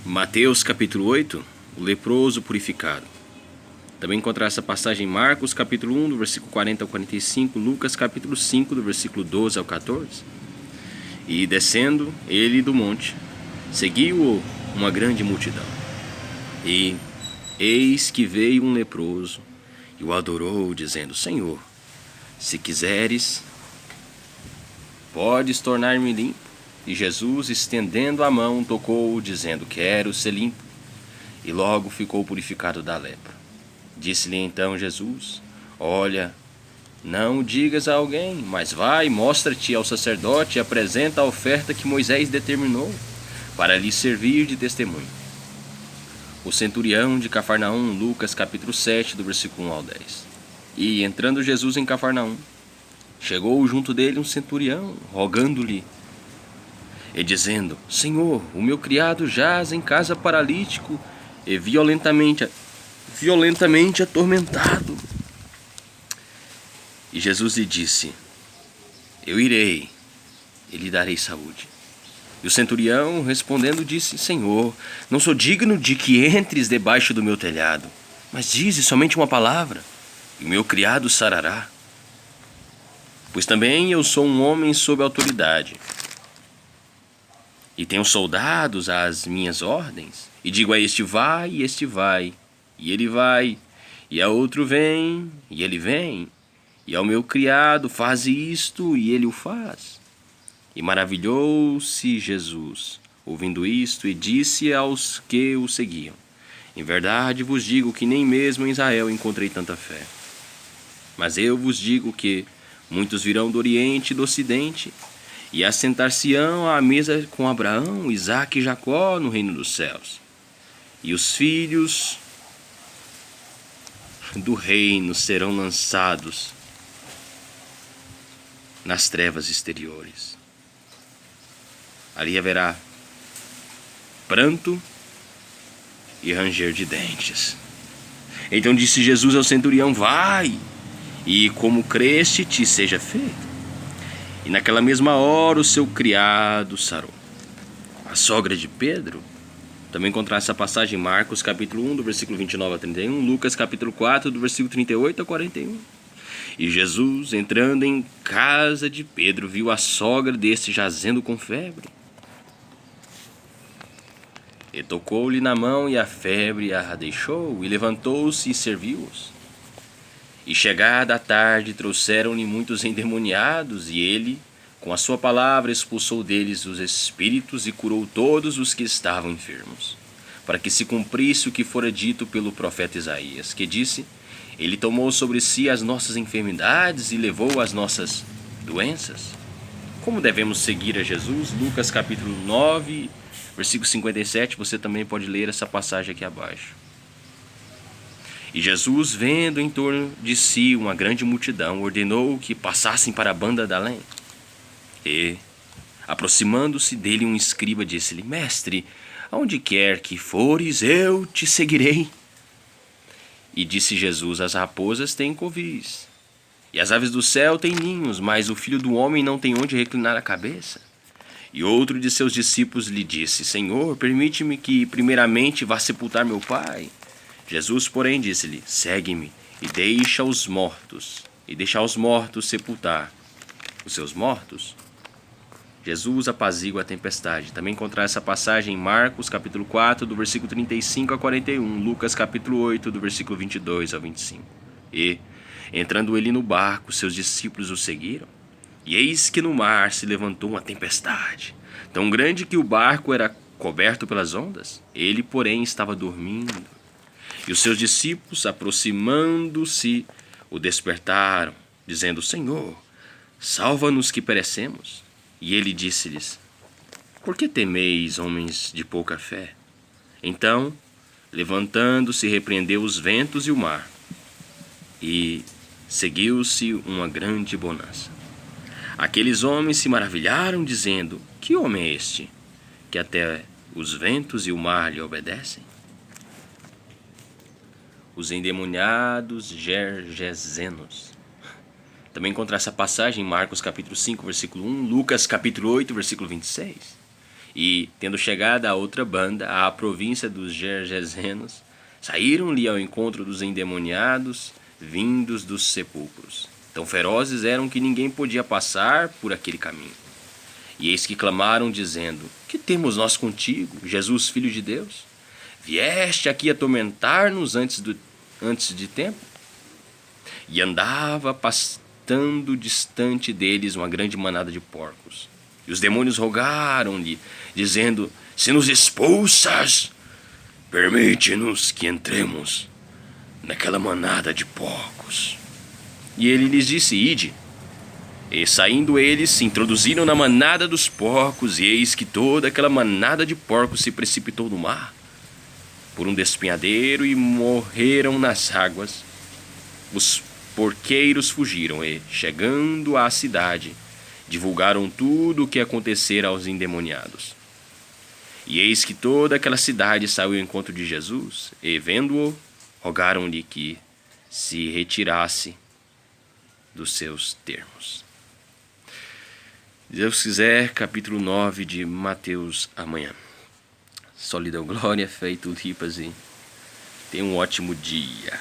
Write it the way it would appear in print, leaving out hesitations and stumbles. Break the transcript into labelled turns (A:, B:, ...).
A: Mateus capítulo 8, o leproso purificado. Também encontrar essa passagem em Marcos capítulo 1, do versículo 40 ao 45, Lucas capítulo 5, do versículo 12 ao 14. E descendo ele do monte, seguiu-o uma grande multidão. E eis que veio um leproso e o adorou, dizendo: Senhor, se quiseres, podes tornar-me limpo. E Jesus, estendendo a mão, tocou-o, dizendo: Quero ser limpo. E logo ficou purificado da lepra. Disse-lhe então Jesus: Olha, não digas a alguém, mas vai, mostra-te ao sacerdote e apresenta a oferta que Moisés determinou, para lhe servir de testemunho. O centurião de Cafarnaum, Lucas capítulo 7, do versículo 1 ao 10. E entrando Jesus em Cafarnaum, chegou junto dele um centurião, rogando-lhe e dizendo: Senhor, o meu criado jaz em casa paralítico e violentamente atormentado. E Jesus lhe disse: Eu irei e lhe darei saúde. E o centurião, respondendo, disse: Senhor, não sou digno de que entres debaixo do meu telhado, mas dize somente uma palavra, e o meu criado sarará. Pois também eu sou um homem sob autoridade, e tenho soldados às minhas ordens, e digo a este: vai, e este vai, e ele vai, e a outro: vem, e ele vem, e ao meu criado: faze isto, e ele o faz. E maravilhou-se Jesus, ouvindo isto, e disse aos que o seguiam: Em verdade vos digo que nem mesmo em Israel encontrei tanta fé. Mas eu vos digo que muitos virão do Oriente e do Ocidente, e assentar-se-ão à mesa com Abraão, Isaque e Jacó no reino dos céus. E os filhos do reino serão lançados nas trevas exteriores. Ali haverá pranto e ranger de dentes. Então disse Jesus ao centurião: vai, e como creste te seja feito. E naquela mesma hora o seu criado sarou. A sogra de Pedro, também encontrar essa passagem em Marcos capítulo 1, do versículo 29 a 31, Lucas capítulo 4, do versículo 38 a 41. E Jesus, entrando em casa de Pedro, viu a sogra deste jazendo com febre. E tocou-lhe na mão, e a febre a deixou, e levantou-se e serviu-os. E chegada a tarde, trouxeram-lhe muitos endemoniados, e ele, com a sua palavra, expulsou deles os espíritos e curou todos os que estavam enfermos, para que se cumprisse o que fora dito pelo profeta Isaías, que disse: Ele tomou sobre si as nossas enfermidades e levou as nossas doenças. Como devemos seguir a Jesus? Lucas capítulo 9, versículo 57, você também pode ler essa passagem aqui abaixo. E Jesus, vendo em torno de si uma grande multidão, ordenou que passassem para a banda de além. E, aproximando-se dele um escriba, disse-lhe: Mestre, aonde quer que fores, eu te seguirei. E disse Jesus: As raposas têm covis, e as aves do céu têm ninhos, mas o Filho do Homem não tem onde reclinar a cabeça. E outro de seus discípulos lhe disse: Senhor, permite-me que primeiramente vá sepultar meu pai. Jesus, porém, disse-lhe: Segue-me e deixa os mortos sepultar os seus mortos. Jesus apazigua a tempestade. Também encontrar essa passagem em Marcos capítulo 4, do versículo 35 a 41, Lucas capítulo 8, do versículo 22 ao 25. E, entrando ele no barco, seus discípulos o seguiram. E eis que no mar se levantou uma tempestade, tão grande que o barco era coberto pelas ondas. Ele, porém, estava dormindo. E os seus discípulos, aproximando-se, o despertaram, dizendo: Senhor, salva-nos que perecemos. E ele disse-lhes: Por que temeis, homens de pouca fé? Então, levantando-se, repreendeu os ventos e o mar, e seguiu-se uma grande bonança. Aqueles homens se maravilharam, dizendo: Que homem é este, que até os ventos e o mar lhe obedecem? Os endemoniados gergesenos. Também encontra essa passagem em Marcos capítulo 5, versículo 1, Lucas capítulo 8, versículo 26. E, tendo chegado a outra banda, à província dos Gergesenos, saíram-lhe ao encontro dos endemoniados, vindos dos sepulcros. Tão ferozes eram que ninguém podia passar por aquele caminho. E eis que clamaram, dizendo: Que temos nós contigo, Jesus, Filho de Deus? Vieste aqui atormentar-nos antes de tempo? E andava pastando distante deles uma grande manada de porcos. E os demônios rogaram-lhe, dizendo: Se nos expulsas, permite-nos que entremos naquela manada de porcos. E ele lhes disse: Ide. E saindo eles, se introduziram na manada dos porcos, e eis que toda aquela manada de porcos se precipitou no mar, por um despenhadeiro, e morreram nas águas. Os porqueiros fugiram e, chegando à cidade, divulgaram tudo o que acontecera aos endemoniados. E eis que toda aquela cidade saiu ao encontro de Jesus, e, vendo-o, rogaram-lhe que se retirasse dos seus termos. Deus quiser, capítulo 9 de Mateus amanhã. Só lhe dou glória, fé e tulipas, e tenha um ótimo dia.